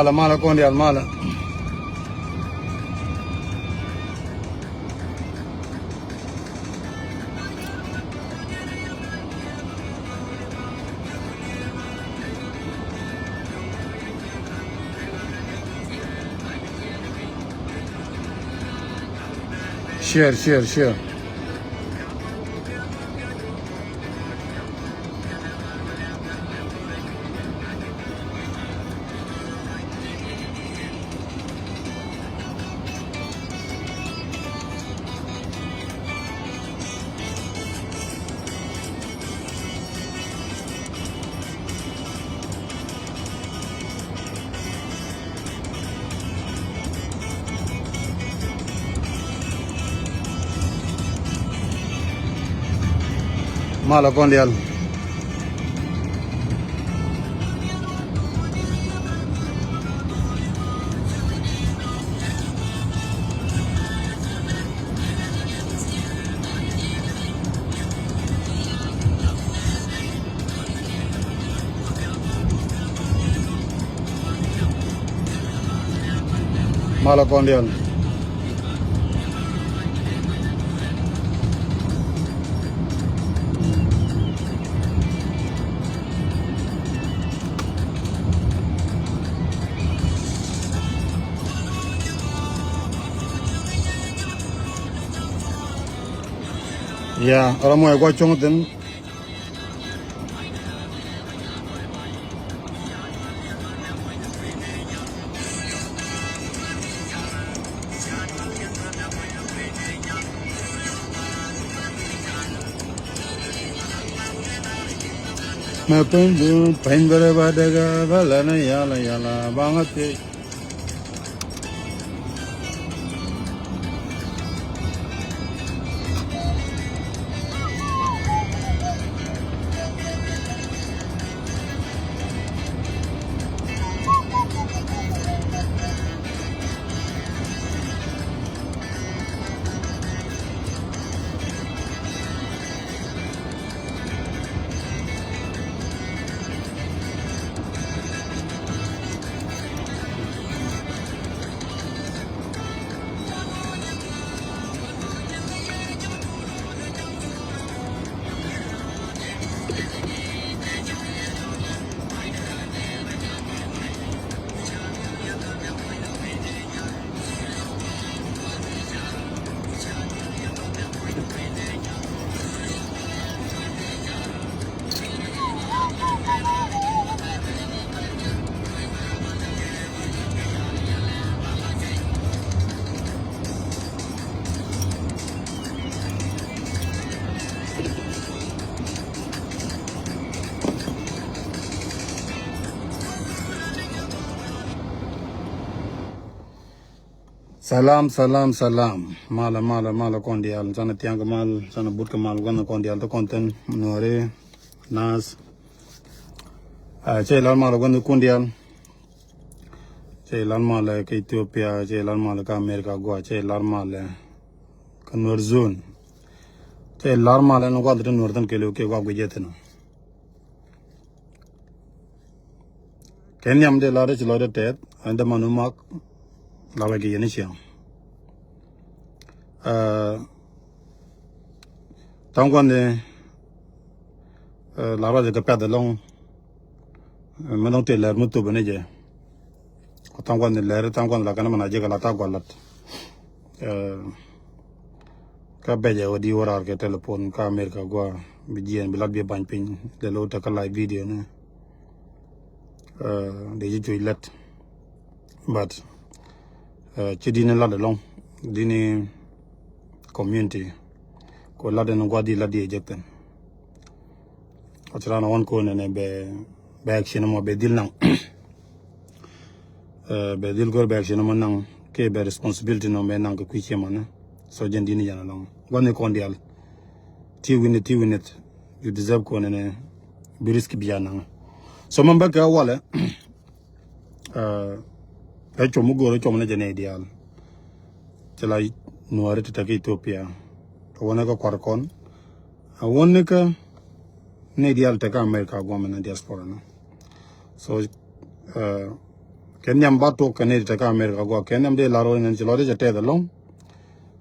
Mala cordial, mala. Share. Mala cordial. Mala cordial. Yeah, ahora me voy a chongoten. Me pendu, pendere badega, valana yala, bangate. Salam. Mala cordial. Sana tiang mal, sana but mal, gana cordial to content. Nore, nas. Cailan mal gana cordial. Cailan mal ke Ethiopia, cailan mal ke America, Goa, cailan mal ke Nur zone. Cailan mal no gua dren northern ke ke gua gujetena. Kenya amde lare chilore tet, anda manumak. Lawa ke yani siang. Tangwan de lawa de kapya de long manong te ler mutu bane je. Ko tangwan de ler tangwan la kana mana je kala ta gwalat. Ka beje odi warar ke telepon ka Amerika gwa bijien bilat bi ban pin de lo ta kala video ne. De ji let but ci dine la de long dine community ko la de no gwadi la di ejecten atrana won ko ne be action mo be dil nang be dil gor be action mo nang ke be responsibility no be nang ko ci man so jen dine yana long wonne ko ndial ti winit you deserve ko ne be risk bi yana so man ba ka wala ay chomu goro chomu na jene ideal cela nuare te take Ethiopia wona ko kwarkon wonne ka ne ideal te ka America goma na diaspora no so Kenyam bato kene te ka America go kenyam de laro ngan chilo de jate long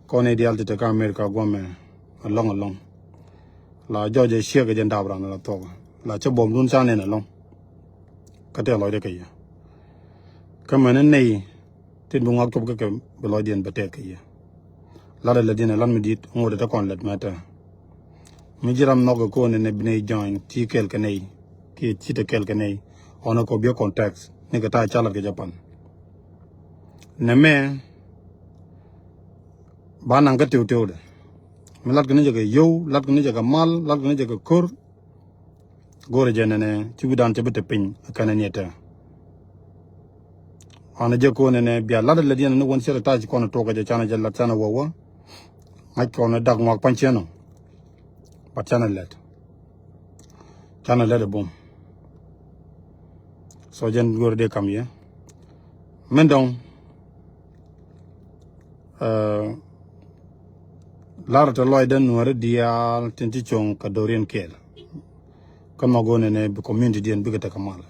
kone dial te ka America go me along la George share ke jenda bran la to la che bom dun san ne long ka te lo de ke ya ka man ne tin bu ngak to ke be lo dien bate ke ya la de dien lan mi dit ngode ta kon let mata mi jiram no ko ne bne join ti kel ke ne ki ti te kel ke ne ona ko bio context ni ka ta chala ke Japan ne me ba nang ka tiu de me lat ke ne je yo lat ke ne je mal lat ke ne je kur gore jene ne ci bidan ci bete pin kana nieta ana je ko ne bia lat le dien ne won sere ta ci kono to ga je chana je lat chana wowo ma ko ne dag mo pancheno pa chana let bom so jen gore de kam ye men donc larata loyden nuare dial tinti chong ka dorien kel kama gone ne community dien bigata kamal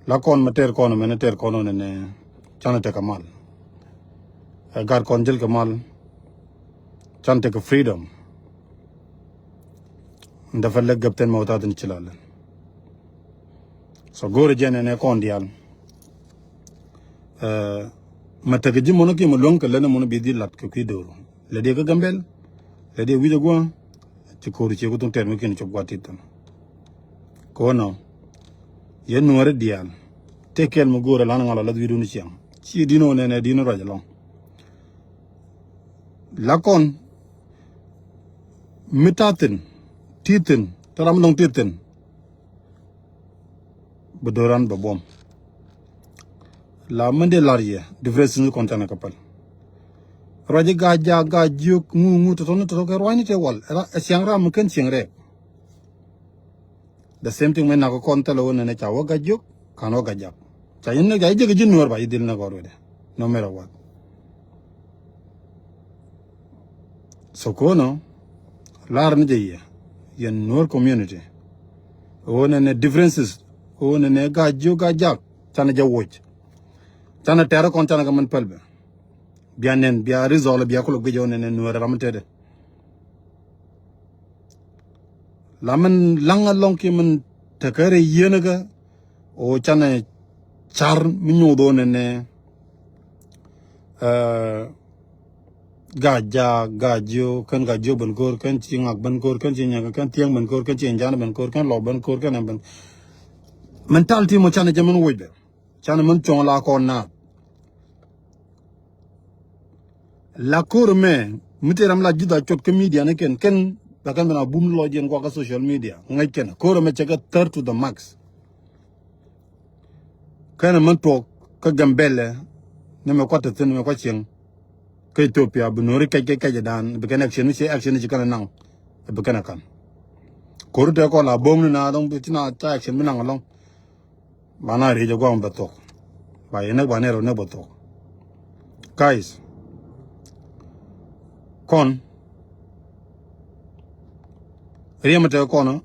la kon mater kono meneter kono ne chanate kamal gar kon jel kamal chante ka freedom ndafa le gapten mawta tin chilal so gore jene ne kon dial mataka ji mono ki mo lonk le ne mono bidi lat ko ki doro le de ka gambel le de wijo go ci ko ci ko ton terme ki ni ci gwati tan kono yen nuare dial tekel mo gore lan ngala la widu ni ci dino ne dino rajalo la kon mitaten titen taram long titen bedoran bom la mende larje difference ni kontana kapal raje ga juk ngu to ko roini te wal siang ra mungkin siang re the same thing men na ko kontalo wona ne chawo ga juk kano ga jak chayin ne ga je jin nor ba idil na goro de no matter what so kono lar ni je yen nor community wona ne differences wona ne ga juk ga jak tana ja woch tana tera kontana ga man pelbe bianen bia resolve bia ko gëjoo ne no ramante de lamen langa lonki man takare yenaga o chana char mi ñodo ne gajo kan gajo ban gor kan ci ngak ban gor kan ci ñanga kan tiang ban gor kan ci njana ban gor kan lo ban gor kan ban mentality mo chana jaman wojbe chana man chong la ko na la cour me muteram la juda chot ke media ne ken bakan bana bum lo jen ko ka social media ngai ken cour me chega third to the max kana man to ka gambele ne me ko tin me ko chen ka Ethiopia bu nori ka dan be kan action ci kana nang be kana kan cour de ko la bom na dong bi tina ta action mi nang long bana re jo go am bato ba yene ba ne ro ne bato guys kon riamata kono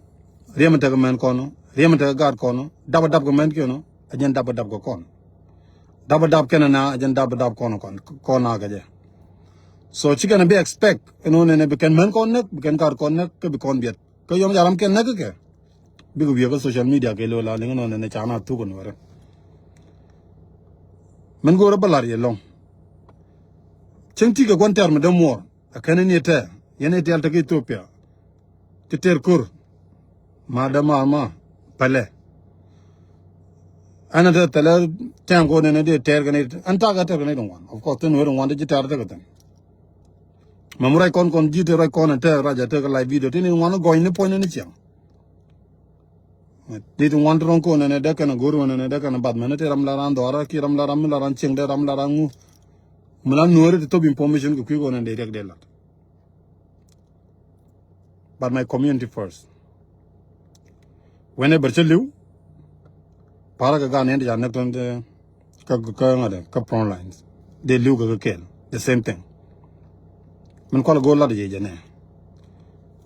riamata men kono riamata gad kono dab men kono ajen dab ko kon dab kenana ajen dab kono kon kona gaje so ci gonna be expect ne be ken men kon nek be ken gad kon nek ke be kon biet ko yom yaram ken nek ke bi ko biyo social media ke lo la li ngono ne chana tu ko wara men go rabalar ye long centi ga gon terme de mort akane ni te yene te alta ke Ethiopia te ter kur madama ma pale ana de tele tango ne de ter gane anta ga ter gane don wan of course ten won wan de tar de gatan mamurai kon jite rai kon te raja te live video tin wan go ne point ne chiang dit wan ron ko ne de kana guru ne de kana bad mena te ram la ran dora ki ram la ran ching de ram la ran mulan nuore to information ko ko ne direct de la but my community first when I berchelu para ga ne ja ne ton de ka ngade ka front lines de lu ga kel the same thing men ko la go la de je ne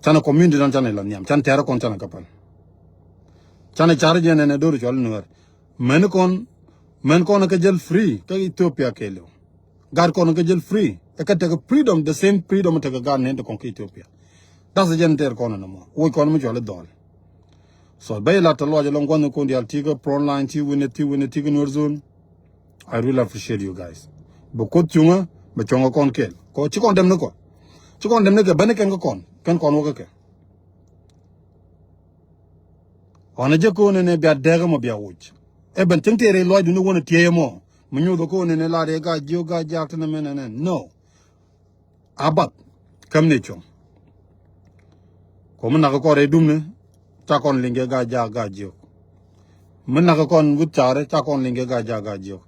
tana community dan tana la nyam tan tera kon tana kapal tana char je ne do ru chol nuor men kon men kono ka jël free ka Ethiopia kelo gar kono ka jël free e ka take freedom the same freedom take gar ne ko Ethiopia das jenter kono na mo wo kono mo jole dol so bay la to loje long kono ko ndial tiga pro line ti win tiga nor zone. I really appreciate you guys bo ko tunga ba chonga kon kel ko ci kon dem na ko ci kon dem na ke ban ken ko kon wo ke ona je ko ne bia dega mo bia wuch e ben tentere lo du no wona tiye mo mu nyu do ko ne la de ga jio ga jak na men no abat kam ne chong ko mun na ko re dum ne ta kon linge ga ja ga jio mun na ko kon gut chare ta kon linge ga ja ga jio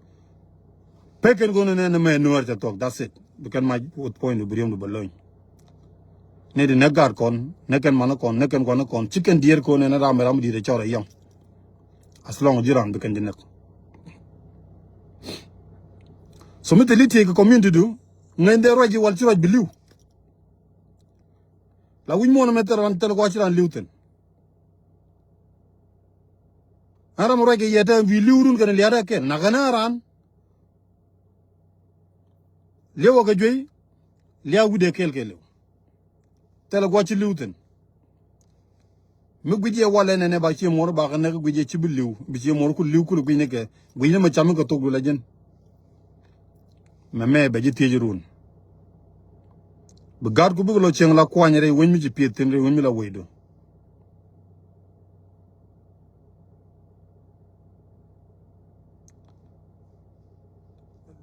peken go ne me no ta talk that's it because my point of brium do balon ne de nagar kon ne ken man kon ne ken kon chicken deer ko ne ram di de chore yam as long jiran be ken di nek so me telite ko community do ngende roji wal ci roj bi liw la wuñ mo na meter ran tel ko ci ran liwten aram roji yeta vi liwrun ken liada ken na gana ran lewo ga joy liya wude kelke lew tel ko ci liwten mi guje wala ne ba ci mor ba ne guje ci bi liw bi ci mor ku liw ku bi ne ke guje ma cham ko toglu la jen me be ji tejurun bu gar ko bu lo cheng la kwanyere won mi ci pietin re won mi la weydo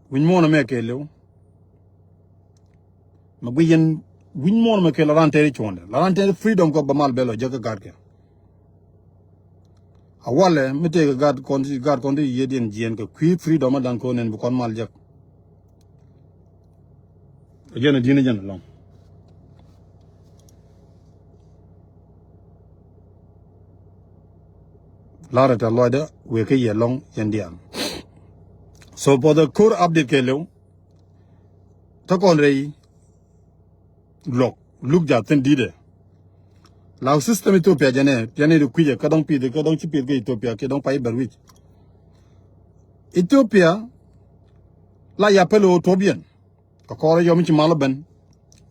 win mo na me ke lew ma guyen win mo na me ke la rantere chonde la rantere freedom ko ba mal belo jaga gar ke awale mi te gar kon di yedien jien ko qui freedom dan ko nen bu kon mal jak again dina jan long Lara ta loida we ke ye long yandiam so for the core update ke lew ta kon rei look ja ten dide la system Ethiopia jane de kuje ka dong ci pide ke Ethiopia ke dong pay berwich Ethiopia la yapelo autobien ko yo mi ci malaben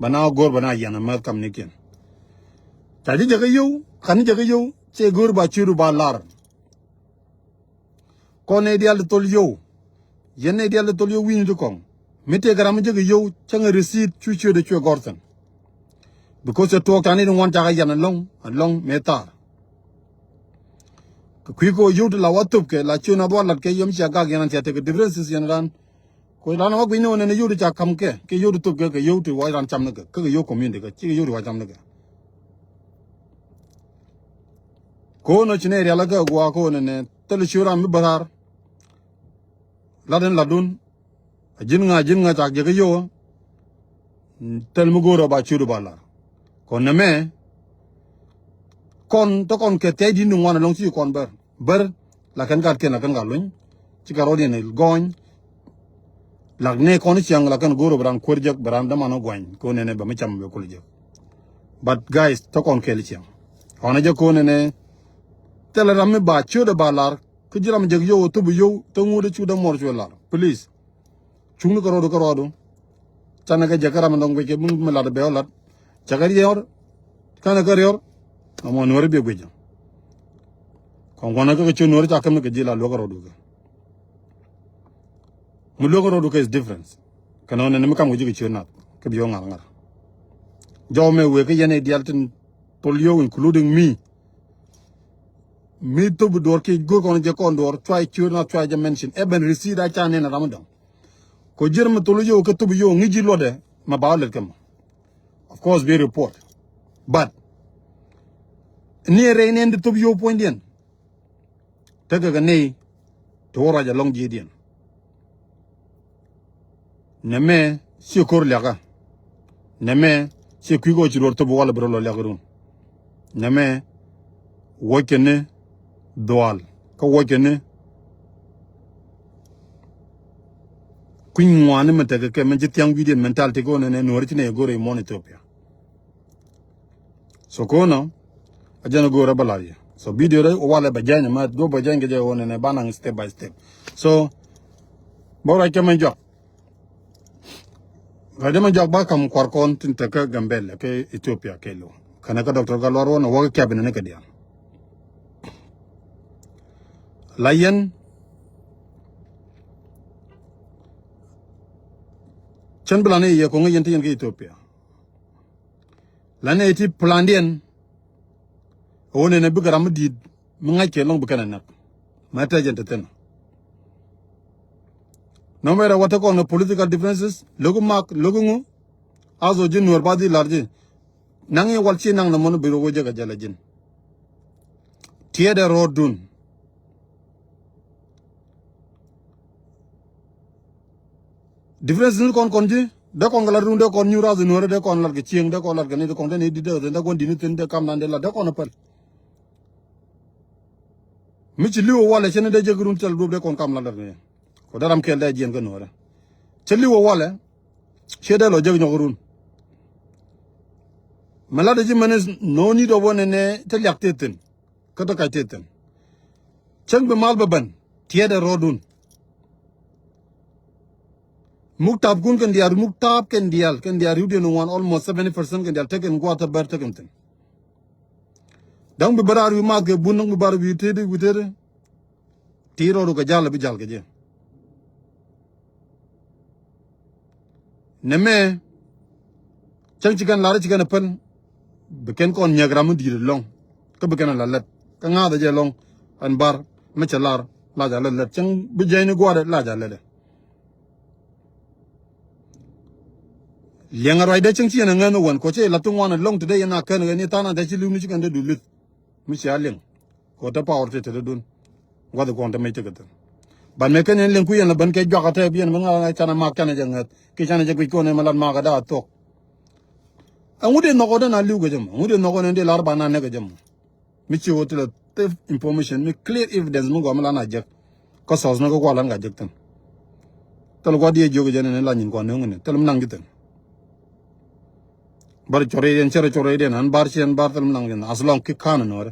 bana gor bana yana ma kam ne ken tadi jaga yow kan jaga yow ci gor ba ciru ba lar ko ne dial tol yow yene dial tol yow wiñu du ko mete garam jaga yow ca nga receipt ci de ci gortan because the talk tani don't want jaga yana long metar ko ko yow de la watup ke la ci na bo lat ke yom ci ga yana ci te differences yana dan ko la na ko ino ne yodu cha kam ke yodu to ke yodu wa ran cham ne ke yo community ke chi yodu wa cham ne ko no chine ria la ga gwa ko ne tel shura mi barar ladun jin nga cha ge yo tel mu goro ba churu bala ko ne me kon to kon ke te di nu wana long chi kon ber la kan ga luñ ci garo ne goñ lag ne kon chiang la kan goro bran korjak bran da mano gwañ ko ne ba mi cham be ko je but guys to kon ke li chiang ona je ko ne tel ram ba chu de balar ku jiram je yo to bu yo to mu de chu da mor chu lar please chung ko rodo chana ga jakaram ndong be ke mu me la de be lat chagar yor kana gar yor amo nor be gwe kon gona ko chu nor cha kam ke jila lo ko rodo mu lo ko rodo is different kana ne me kam go ji chu na ke bi yo ngar jaw me we ke yene dialtin polio including me to bu dor ke go kon je kon dor try chu na try je mention even receipt a cha ne na ramadan ko jirma to yo ke to bu yo ngi ji lo de ma ba le kam of course we report but near rain and to you point in take a nay to wara long jidian neme si kor laga neme si kugo ci lor to wala bro lo lagarun neme wokene doal ko wokene kuin wane mete ke men jitiang video mental te go ne no ritine go re mon Ethiopia so kono ajana go rabalaye so video re o wala bajanya ma do bajanga je wona ne banang step by step so Bora ke manjok. Gade manjok ba kam kwarkon tin te ka Gambelle ke Ethiopia ke lo. Kana ka Dr. Galwaro na wa cabin ne ka dia. Layen chen blane ye ko ngyen tin ke Ethiopia. Lane eti plandien one ne bigaram did mga ke long bukana nak. Mata jente ten. No matter what the political differences, logo mark, logo ngu, azo jin nurbadi large. Nangi walchi nang na mono biro goja gajala jin. Tiada road dun. Difference ni kon konji, da kon galar dun da kon nyura zu nore da kon large chieng da kon large ni da kon ni di da kon dinu tin da kam nande la da kon apal. Michi liwo wale chene da jegrun tel group da kon kam large ni. Ko daram kel da jien ko nore. Cheli wo wale, chede lo jeg nyogurun. Malade ji manes no ni do wone ne tel yakteten. Kato kaiteten. Cheng be mal baban, tiada rodun. Muktab gun kan diar muktab kan diar yude no one almost 70% kan diar taken guata ber taken ten. Dang be barar wi mag bunang be bar wi tede witere. Tiro ro ga jala bi jal ga je. Neme chang chikan lara chikan apal beken kon nyagram dir long ka beken la lat ka nga da je long an bar ma chalar la ja lat chang bi je ni gwa la ja le lenga roi da chang chi na ngano wan ko che la tung wan long today na kan ni ta na da chi lu ni chikan da du lut mi sha leng ko ta power te te dun gwa da kon ta me te gatan ban me kan len ku yan ban ke jwa ka te bien ma nga chana ma kan ja ngat ki chana je ko ne malan ma ga da to angude no na liu ga jam angude no ne de lar bana ne ga jam mi chi hotel information mi clear evidence mo go mala na je ko sos no ko lan ga je tan tal go die jogo jene ne la nyin ko ne ngene tal nang gitan bar chore den chere chore den an bar chen bar tal nang gen aslong ki khan no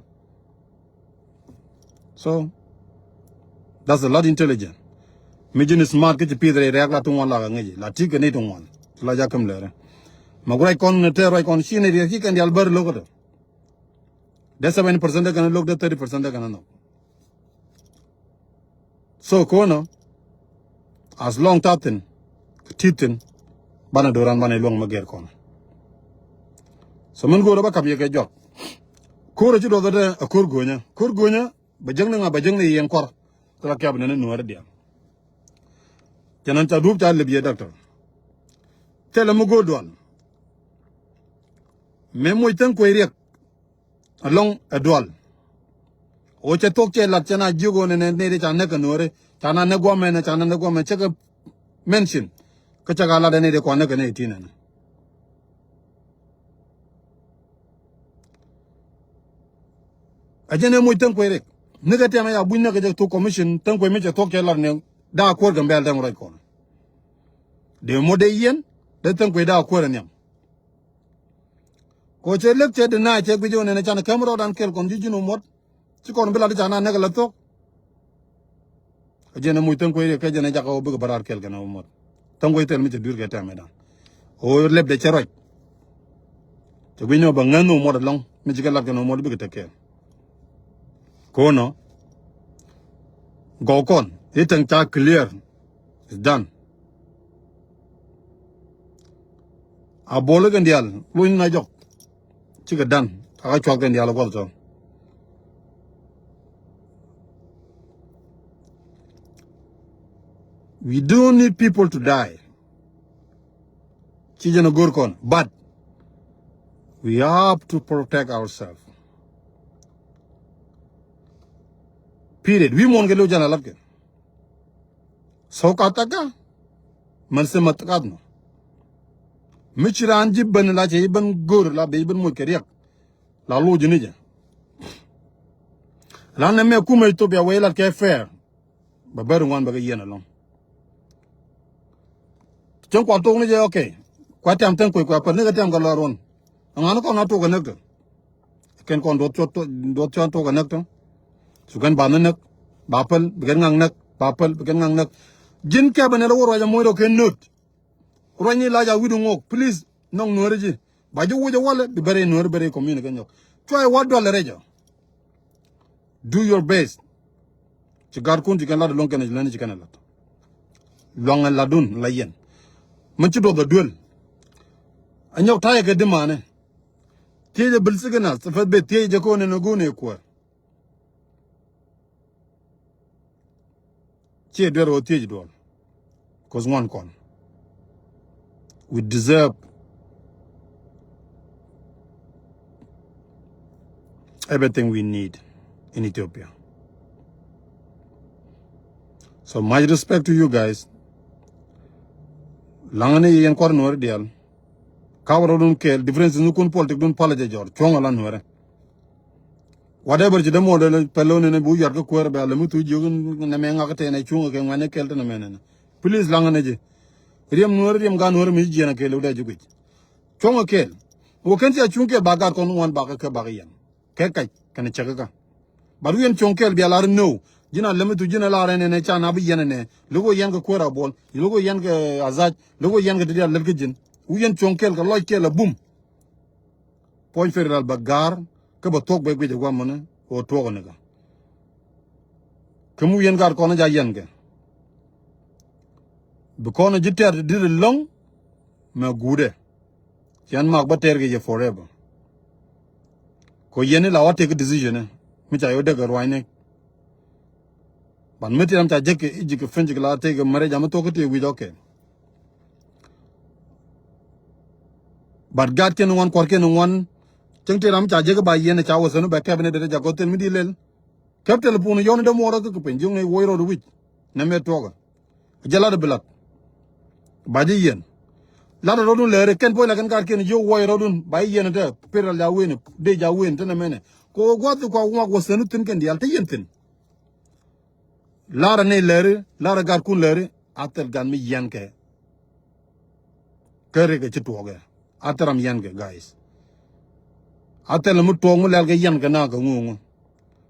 so that's a lot intelligent mi jin smart ke pi dre reak la tungwan la ga ngi la ti ke ne tungwan la ja kam le Magurai kon ne te roi kon shine ri ki kan dial bar lo ko de 7% da kan lo de 30% da kan no so ko no as long tatin titin bana doran bana long mager kon so man go ba kam ye ke jot ko ro ci do da akor gonya ba jeng na ba jeng ne yen kor kala kyab ne no war dia janan ta dub ta le biye doctor tele mo go don mais moy tan koy rek along adwal o che tok che lat chana jugo ne de chana ka nore chana ne gome ne chana ne gome che ka mention ka chaga la de ko ne ka ne tina ajene moy tan koy rek ne ga tema ya buñ ne ka to commission tan koy me che tok che lat ne da ko ga mbel dem roy ko de mo de yen de tan koy da ko ne ko che lek che de na che bi jone ne chana kamro dan kel kon jiju no mot ci kon bila di chana ne la tok ajene muy tan koy ke jene jakaw bëgg barar kel gana mot tan koy tel mi ci dur ke tame dan o leb de ci roj te bi ñoo ba ngano mo long mi ci gal gana mo bëgg te kel ko no go kon itang ta clear is done a bolo gan dial lu ñu na jox ci ga dan aka ciok gan dial ko to we don't need people to die. Chijana Gurkon, but we have to protect ourselves. Period. We won't get lo jana lapke. So kataka, manse matakadno. Michiran jibban la chiban gur la bibin mukeriak. La lo junija. Lana me kuma Ethiopia wayla ke fair. Babaru wan baga yen along. Jeng kwa tong ni je okay. Kwa tam tan kwa pa ne ga tam ga loron. Ngano ko na to ga nek. Ken kon do to ga nek to. Su gan ba nek. Bapal bigan ngang nek. Bapal bigan ngang nek. Jin cabin and over Moiro can note. Rani Laja Widow Walk, please, no Norigi. By the way, the wallet, be very Norbury communication. Try $1 do your best. Chigarkun, you can let long and Lenny Canada. Long and Ladun, Layan. Manchudo the duel. And your tiger demand. Tia the Bilsiganas, the first bit, Tia Jacon and Ogune Qua. Tia Dero Tia Dwell. Cause one con. We deserve everything we need in Ethiopia. So much respect to you guys. Langane yen kwar nuwer dial. Kawro dun kel difference nukun politik dun palaje jor. Chonga lan nuwer. Whatever jidamo de pelone ne bu yar ko kwar ba le mutu jogun na me ngakate na chunga ke ngane kel na menen. Please langane je. Riem nuwer riem ga nuwer mi jena kel uda jugi. Chonga kel. Wo kenti a chunke bagar kon wan baga ke bagayan. Ke kai kan chagaga. Baru yen chonkel bi alar no. Jina lemitu jina la rene ne chana bi yenene. Logo yen ko kwara bol. Logo yen ke azaj. Logo yen ke dia lelke jin. U yen chonkel ka loy kel boom. Point federal bagar ke ba tok be gwe gwa mona o togo ne ga. Kemu yen gar kono ja yen ke. Bu kono jiter dir long ma gude. Yan mak ba terge je forever. Ko yene la wa take decision mi cha yo de ga rwine. Ban meti am ta jeke ijike fenjike la take mare jam to ko te wi doke. But God ken one kor ken one chengte ram cha jeke ba yene cha wasano ba cabinet de jagoten mi dilel. Capital punu yon de moro ko pen jong e woiro do wit. Na me toga. Jala de belat. Baji yen. La do dun lere ken boy la kan gar ken yo woiro dun ba yen de peral ja wen de ja wen tena mene. Ko gwatu ko wa wasano tin ken dial te yen tin. Lara ne lere, lara gar kun lere, atel gan mi yen ke. Kere ke chitoge. Ateram yen ke guys. Atel mu tong mu lel ke yen ke na ka ngungu.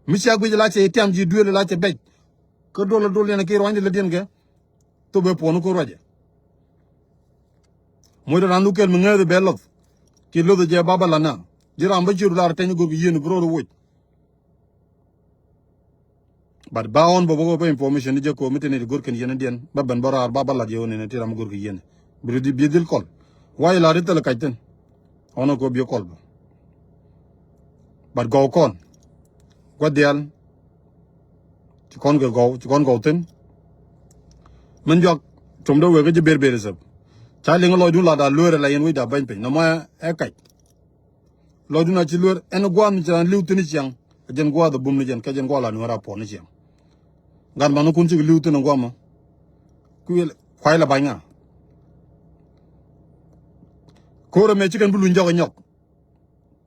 Misia gwe la che tiam ji duele la che bej. Ko dole ne ke roinde le den ke. To be ponu ko roje. Mo do randu kel mu ngere belok. Ki lo de je baba lana. Jira amba jiru la tenyu go yen bro do woj. But baon bobo ko information je ko mitene de gorken yen den babban barar baba la je woni ne tiram gorki yen. Bridi bidil kol. Why la ritel kayten. Ono ko bi kol. But go kon. Gwadial. Ci kon go ten. Men jok tumdo we ke berber sab. Chali ngo lodu la da lure la yen wi da ban pe. No ma e kay. Lodu na ci lure en gwam ci an liwtini ci yang. Jen gwa da bum ni jen ka jen gwa la no rapport ni ci yang. Gan manu kun ci liwtini gwama. Ku yel kwai la banya. Ko me ci kan bulu njoko nyok.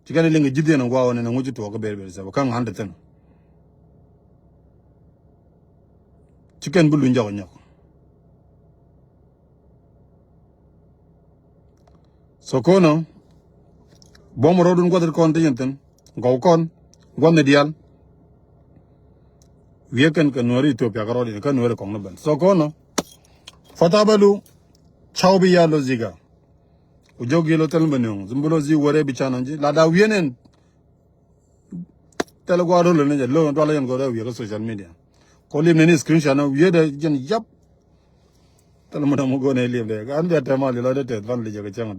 Ci kan le nga jidde na gwa wona na nguji to ko berber sab kan hande ten. Ci kan bulu njoko nyok. So kono bom rodun gwadar kon te yenten go kon gonne dial wieken kan nori Ethiopia karodi kan nori kon ben so kono fatabalu chawbi yalo ziga ujogi lo tel benung zumbulo zi wore bi chananji la da wienen tel gwado lo ne lo do la yen go da wi social media ko lim ne screenshot na wi de jen yap tel mo da mo go ne lim de an de tema le lo de te van le je ga changa